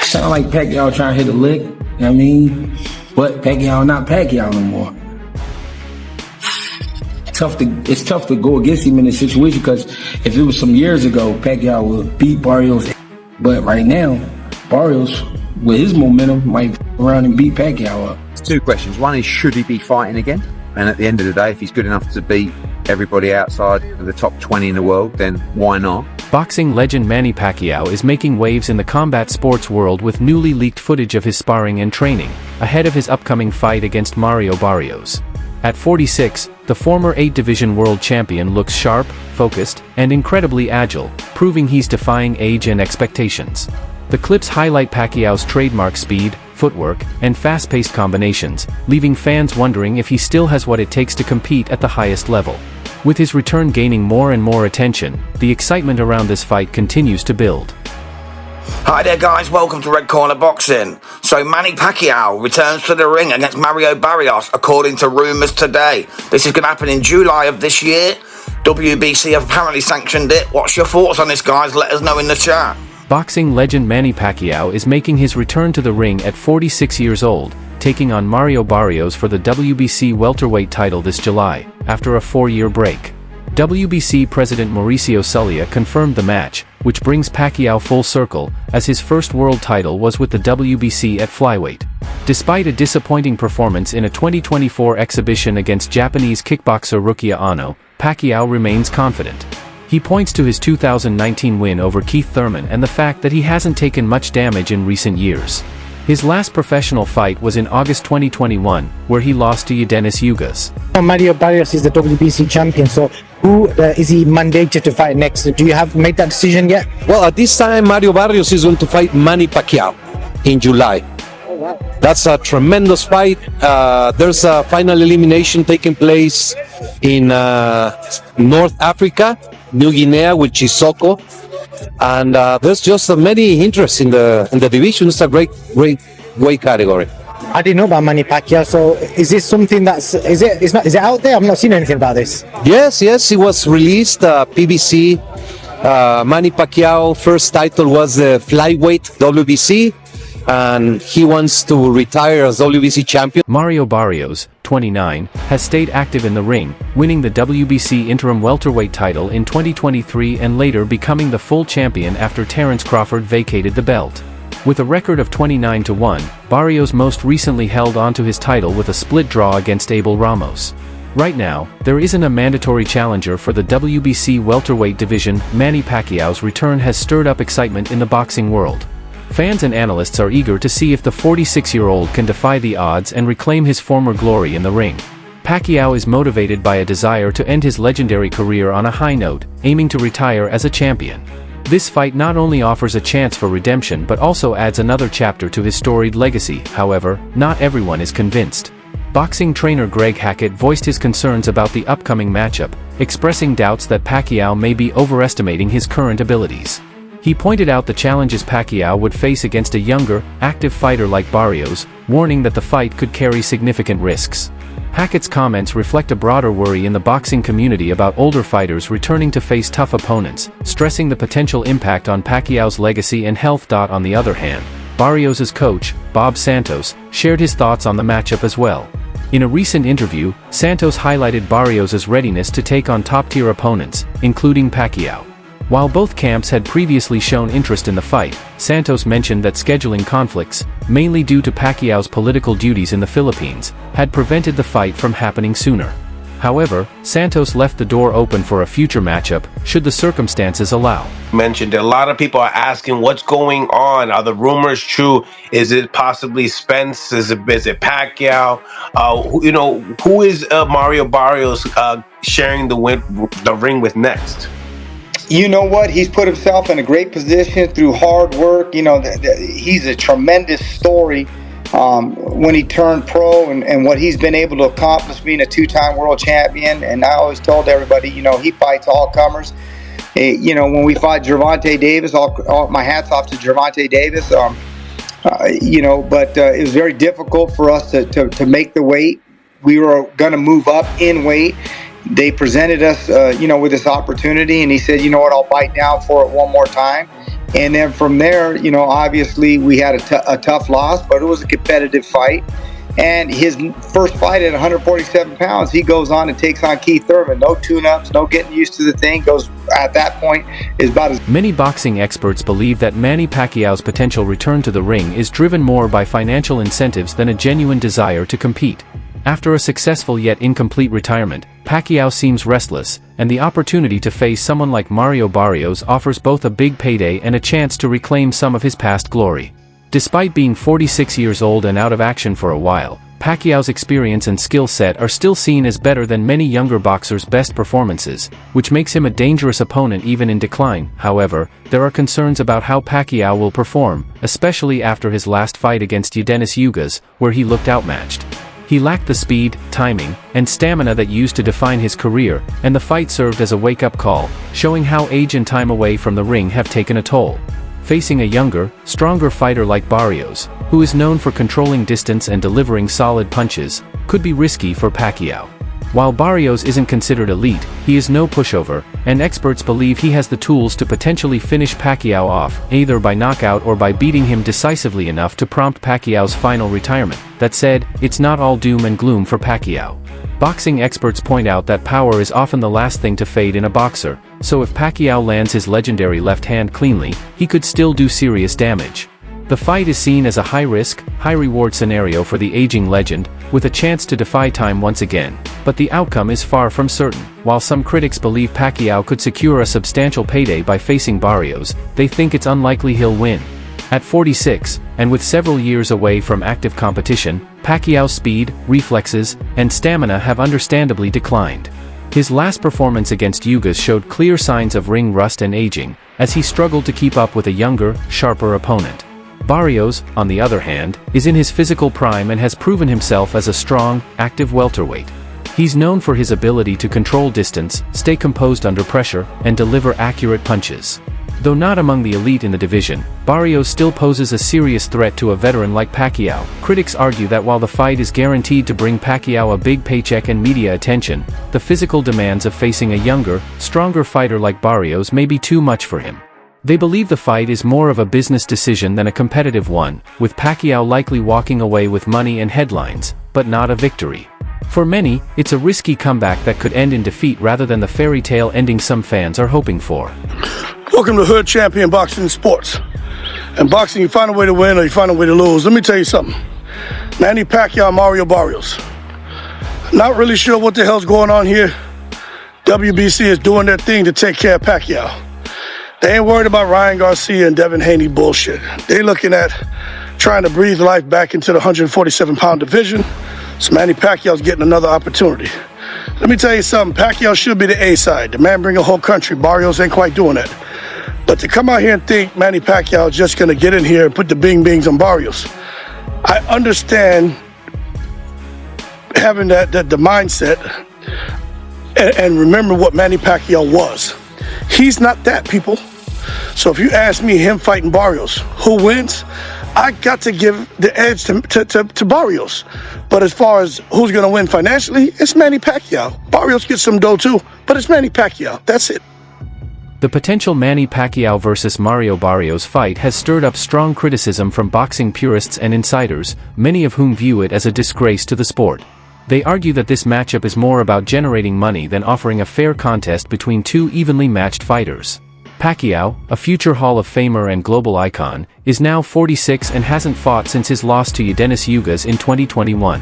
Sound like Pacquiao trying to hit a lick, you know what I mean? But Pacquiao not Pacquiao no more. It's tough to go against him in this situation because if it was some years ago, Pacquiao would beat Barrios. But right now, Barrios, with his momentum, might around and beat Pacquiao up. Two questions. One is, should he be fighting again? And at the end of the day, if he's good enough to beat everybody outside of the top 20 in the world, then why not? Boxing legend Manny Pacquiao is making waves in the combat sports world with newly leaked footage of his sparring and training, ahead of his upcoming fight against Mario Barrios. At 46, the former 8-division world champion looks sharp, focused, and incredibly agile, proving he's defying age and expectations. The clips highlight Pacquiao's trademark speed, footwork, and fast-paced combinations, leaving fans wondering if he still has what it takes to compete at the highest level. With his return gaining more and more attention, the excitement around this fight continues to build. Hi there guys, welcome to Red Corner Boxing. So Manny Pacquiao returns to the ring against Mario Barrios according to rumours today. This is going to happen in July of this year. WBC have apparently sanctioned it. What's your thoughts on this, guys? Let us know in the chat. Boxing legend Manny Pacquiao is making his return to the ring at 46 years old, taking on Mario Barrios for the WBC welterweight title this July, after a 4-year break. WBC President Mauricio Sulia confirmed the match, which brings Pacquiao full circle, as his first world title was with the WBC at flyweight. Despite a disappointing performance in a 2024 exhibition against Japanese kickboxer Rukia Ano, Pacquiao remains confident. He points to his 2019 win over Keith Thurman and the fact that he hasn't taken much damage in recent years. His last professional fight was in August 2021, where he lost to Denis Yugas. Mario Barrios is the WBC champion, so who is he mandated to fight next? Do you have made that decision yet? Well, at this time, Mario Barrios is going to fight Manny Pacquiao in July. That's a tremendous fight. There's a final elimination taking place in North Africa, New Guinea, with Chisoko. And there's just many interests in the division. It's a great weight category. I didn't know about Manny Pacquiao. So is this something is it out there? I've not seen anything about this. Yes, it was released. PBC. Manny Pacquiao first title was the flyweight WBC, and he wants to retire as WBC champion. Mario Barrios, 29, has stayed active in the ring, winning the WBC interim welterweight title in 2023 and later becoming the full champion after Terence Crawford vacated the belt. With a record of 29-1, Barrios most recently held onto his title with a split draw against Abel Ramos. Right now, there isn't a mandatory challenger for the WBC welterweight division. Manny Pacquiao's return has stirred up excitement in the boxing world. Fans and analysts are eager to see if the 46-year-old can defy the odds and reclaim his former glory in the ring. Pacquiao is motivated by a desire to end his legendary career on a high note, aiming to retire as a champion. This fight not only offers a chance for redemption but also adds another chapter to his storied legacy. However, not everyone is convinced. Boxing trainer Greg Hackett voiced his concerns about the upcoming matchup, expressing doubts that Pacquiao may be overestimating his current abilities. He pointed out the challenges Pacquiao would face against a younger, active fighter like Barrios, warning that the fight could carry significant risks. Hackett's comments reflect a broader worry in the boxing community about older fighters returning to face tough opponents, stressing the potential impact on Pacquiao's legacy and health. On the other hand, Barrios' coach, Bob Santos, shared his thoughts on the matchup as well. In a recent interview, Santos highlighted Barrios' readiness to take on top-tier opponents, including Pacquiao. While both camps had previously shown interest in the fight, Santos mentioned that scheduling conflicts, mainly due to Pacquiao's political duties in the Philippines, had prevented the fight from happening sooner. However, Santos left the door open for a future matchup, should the circumstances allow. Mentioned a lot of people are asking what's going on. Are the rumors true? Is it possibly Spence? Is it Pacquiao? Who is Mario Barrios sharing the ring with next? You know what? He's put himself in a great position through hard work. He's a tremendous story when he turned pro and what he's been able to accomplish being a 2-time world champion. And I always told everybody, he fights all comers. When we fought Gervonta Davis, all my hats off to Gervonta Davis. But it was very difficult for us to make the weight. We were going to move up in weight. they presented us, with this opportunity, and he said, you know what, I'll bite down for it one more time. And then from there, obviously we had a tough loss, but it was a competitive fight. And his first fight at 147 pounds, he goes on and takes on Keith Thurman. No tune-ups, no getting used to the thing. Goes at that point is about as... Many boxing experts believe that Manny Pacquiao's potential return to the ring is driven more by financial incentives than a genuine desire to compete. After a successful yet incomplete retirement, Pacquiao seems restless, and the opportunity to face someone like Mario Barrios offers both a big payday and a chance to reclaim some of his past glory. Despite being 46 years old and out of action for a while, Pacquiao's experience and skill set are still seen as better than many younger boxers' best performances, which makes him a dangerous opponent even in decline. However, there are concerns about how Pacquiao will perform, especially after his last fight against Yordenis Ugas, where he looked outmatched. He lacked the speed, timing, and stamina that used to define his career, and the fight served as a wake-up call, showing how age and time away from the ring have taken a toll. Facing a younger, stronger fighter like Barrios, who is known for controlling distance and delivering solid punches, could be risky for Pacquiao. While Barrios isn't considered elite, he is no pushover, and experts believe he has the tools to potentially finish Pacquiao off, either by knockout or by beating him decisively enough to prompt Pacquiao's final retirement. That said, it's not all doom and gloom for Pacquiao. Boxing experts point out that power is often the last thing to fade in a boxer, so if Pacquiao lands his legendary left hand cleanly, he could still do serious damage. The fight is seen as a high-risk, high-reward scenario for the aging legend, with a chance to defy time once again, but the outcome is far from certain. While some critics believe Pacquiao could secure a substantial payday by facing Barrios, they think it's unlikely he'll win. At 46, and with several years away from active competition, Pacquiao's speed, reflexes, and stamina have understandably declined. His last performance against Ugas showed clear signs of ring rust and aging, as he struggled to keep up with a younger, sharper opponent. Barrios, on the other hand, is in his physical prime and has proven himself as a strong, active welterweight. He's known for his ability to control distance, stay composed under pressure, and deliver accurate punches. Though not among the elite in the division, Barrios still poses a serious threat to a veteran like Pacquiao. Critics argue that while the fight is guaranteed to bring Pacquiao a big paycheck and media attention, the physical demands of facing a younger, stronger fighter like Barrios may be too much for him. They believe the fight is more of a business decision than a competitive one, with Pacquiao likely walking away with money and headlines, but not a victory. For many, it's a risky comeback that could end in defeat rather than the fairy tale ending some fans are hoping for. Welcome to Hood Champion Boxing and Sports. In boxing, you find a way to win or you find a way to lose. Let me tell you something. Manny Pacquiao, Mario Barrios. Not really sure what the hell's going on here. WBC is doing their thing to take care of Pacquiao. They ain't worried about Ryan Garcia and Devin Haney bullshit. They looking at trying to breathe life back into the 147-pound division. So Manny Pacquiao's getting another opportunity. Let me tell you something. Pacquiao should be the A side. The man bring a whole country. Barrios ain't quite doing that. But to come out here and think Manny Pacquiao is just going to get in here and put the bing-bings on Barrios, I understand having the mindset and remember what Manny Pacquiao was. He's not that, people. So if you ask me, him fighting Barrios, who wins? I got to give the edge to Barrios. But as far as who's going to win financially, it's Manny Pacquiao. Barrios gets some dough too, but it's Manny Pacquiao. That's it. The potential Manny Pacquiao versus Mario Barrios fight has stirred up strong criticism from boxing purists and insiders, many of whom view it as a disgrace to the sport. They argue that this matchup is more about generating money than offering a fair contest between two evenly matched fighters. Pacquiao, a future Hall of Famer and global icon, is now 46 and hasn't fought since his loss to Yordenis Ugas in 2021.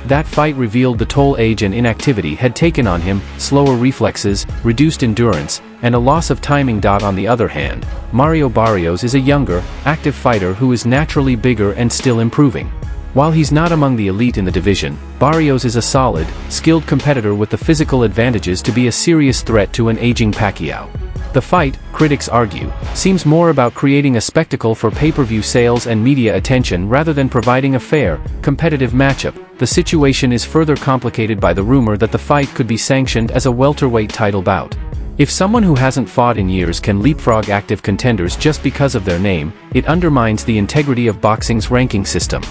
That fight revealed the toll age and inactivity had taken on him, slower reflexes, reduced endurance, and a loss of timing. On the other hand, Mario Barrios is a younger, active fighter who is naturally bigger and still improving. While he's not among the elite in the division, Barrios is a solid, skilled competitor with the physical advantages to be a serious threat to an aging Pacquiao. The fight, critics argue, seems more about creating a spectacle for pay-per-view sales and media attention rather than providing a fair, competitive matchup. The situation is further complicated by the rumor that the fight could be sanctioned as a welterweight title bout. If someone who hasn't fought in years can leapfrog active contenders just because of their name, it undermines the integrity of boxing's ranking system.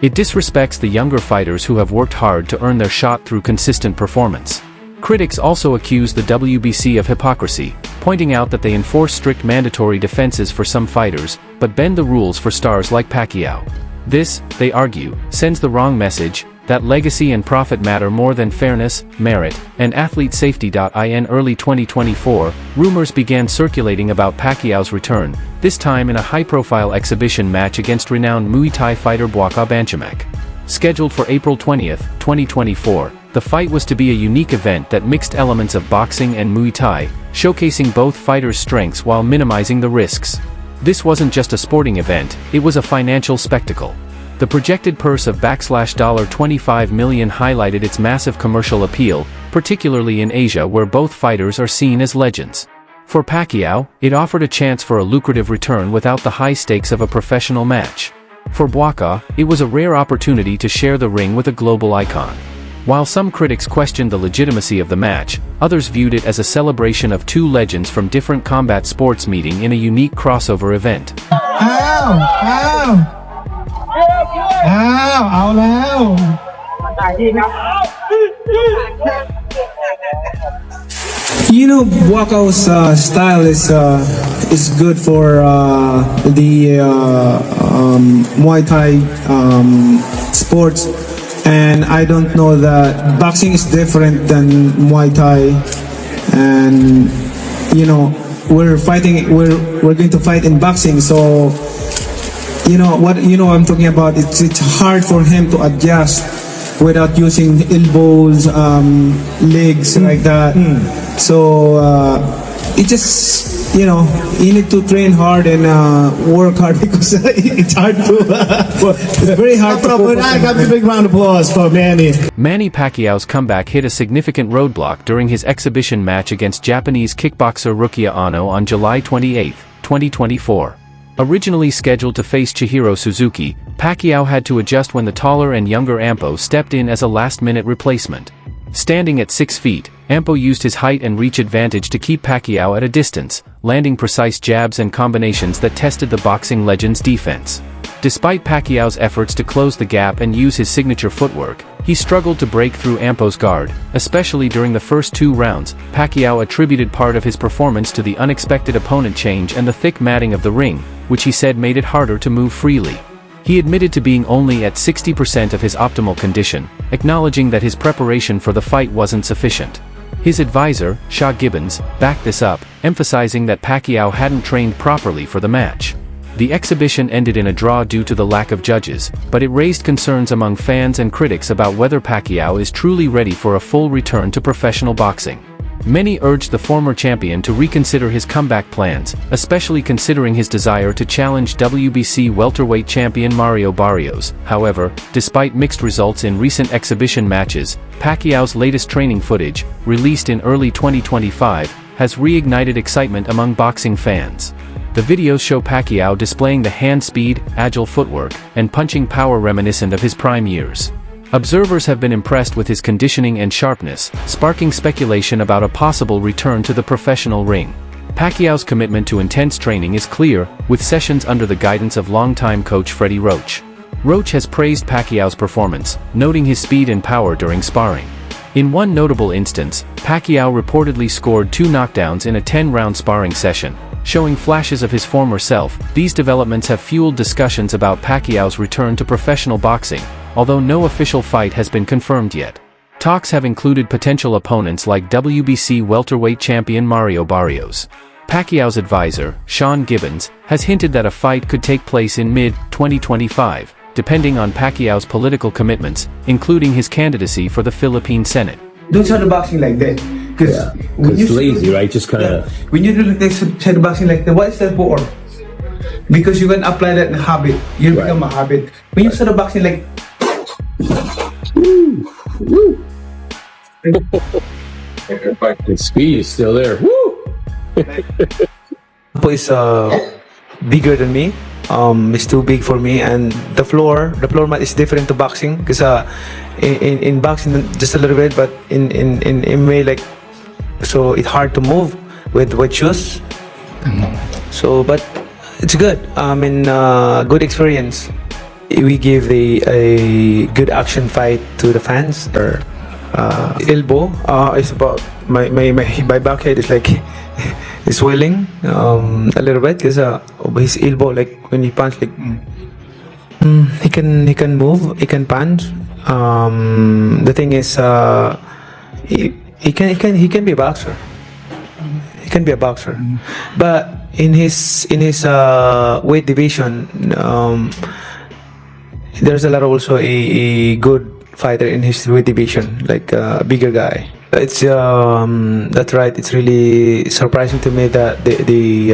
It disrespects the younger fighters who have worked hard to earn their shot through consistent performance. Critics also accuse the WBC of hypocrisy, pointing out that they enforce strict mandatory defenses for some fighters, but bend the rules for stars like Pacquiao. This, they argue, sends the wrong message, that legacy and profit matter more than fairness, merit, and athlete safety. In early 2024, rumors began circulating about Pacquiao's return, this time in a high-profile exhibition match against renowned Muay Thai fighter Buakaw. Scheduled for April 20, 2024, the fight was to be a unique event that mixed elements of boxing and Muay Thai, showcasing both fighters' strengths while minimizing the risks. This wasn't just a sporting event, it was a financial spectacle. The projected purse of $25 million highlighted its massive commercial appeal, particularly in Asia where both fighters are seen as legends. For Pacquiao, it offered a chance for a lucrative return without the high stakes of a professional match. For Buakaw, it was a rare opportunity to share the ring with a global icon. While some critics questioned the legitimacy of the match, others viewed it as a celebration of two legends from different combat sports meeting in a unique crossover event. You know, Buakaw's style is good for the Muay Thai sports, and I don't know that boxing is different than Muay Thai, and you know we're going to fight in boxing, so you know what I'm talking about. It's hard for him to adjust without using elbows, legs like that. So it just, you need to train hard and work hard because it's hard to. It's very hard to. I got a big round of applause for Manny. Manny Pacquiao's comeback hit a significant roadblock during his exhibition match against Japanese kickboxer Rukia Ano on July 28, 2024. Originally scheduled to face Chihiro Suzuki, Pacquiao had to adjust when the taller and younger Ampo stepped in as a last-minute replacement. Standing at 6 feet, Ampo used his height and reach advantage to keep Pacquiao at a distance, landing precise jabs and combinations that tested the boxing legend's defense. Despite Pacquiao's efforts to close the gap and use his signature footwork, he struggled to break through Ampo's guard, especially during the first 2 rounds. Pacquiao attributed part of his performance to the unexpected opponent change and the thick matting of the ring, which he said made it harder to move freely. He admitted to being only at 60% of his optimal condition, acknowledging that his preparation for the fight wasn't sufficient. His advisor, Shaw Gibbons, backed this up, emphasizing that Pacquiao hadn't trained properly for the match. The exhibition ended in a draw due to the lack of judges, but it raised concerns among fans and critics about whether Pacquiao is truly ready for a full return to professional boxing. Many urged the former champion to reconsider his comeback plans, especially considering his desire to challenge WBC welterweight champion Mario Barrios. However, despite mixed results in recent exhibition matches, Pacquiao's latest training footage, released in early 2025, has reignited excitement among boxing fans. The videos show Pacquiao displaying the hand speed, agile footwork, and punching power reminiscent of his prime years. Observers have been impressed with his conditioning and sharpness, sparking speculation about a possible return to the professional ring. Pacquiao's commitment to intense training is clear, with sessions under the guidance of longtime coach Freddie Roach. Roach has praised Pacquiao's performance, noting his speed and power during sparring. In one notable instance, Pacquiao reportedly scored 2 knockdowns in a 10-round sparring session, showing flashes of his former self. These developments have fueled discussions about Pacquiao's return to professional boxing, although no official fight has been confirmed yet. Talks have included potential opponents like WBC welterweight champion Mario Barrios. Pacquiao's advisor, Sean Gibbons, has hinted that a fight could take place in mid-2025, depending on Pacquiao's political commitments, including his candidacy for the Philippine Senate. Don't shadow boxing like that. Because it's lazy, right? Just kind of. When you do like shadow boxing like that, what is that for? Because you can apply that in habit. You become a habit. When you shadow boxing like. The speed is still there. Woo! Is bigger than me. It's too big for me, and the floor mat is different to boxing because in boxing just a little bit, but in MMA like so it's hard to move with shoes. So, but it's good. Good experience. We give a good action fight to the fans. Elbow is about my backhead is like is swelling a little bit because his elbow, like when he punch, like he can move, he can punch. The thing is, he can be a boxer. He can be a boxer, but in his weight division, there's a lot also a good fighter in his weight division, like a bigger guy. It's that's right. It's really surprising to me that the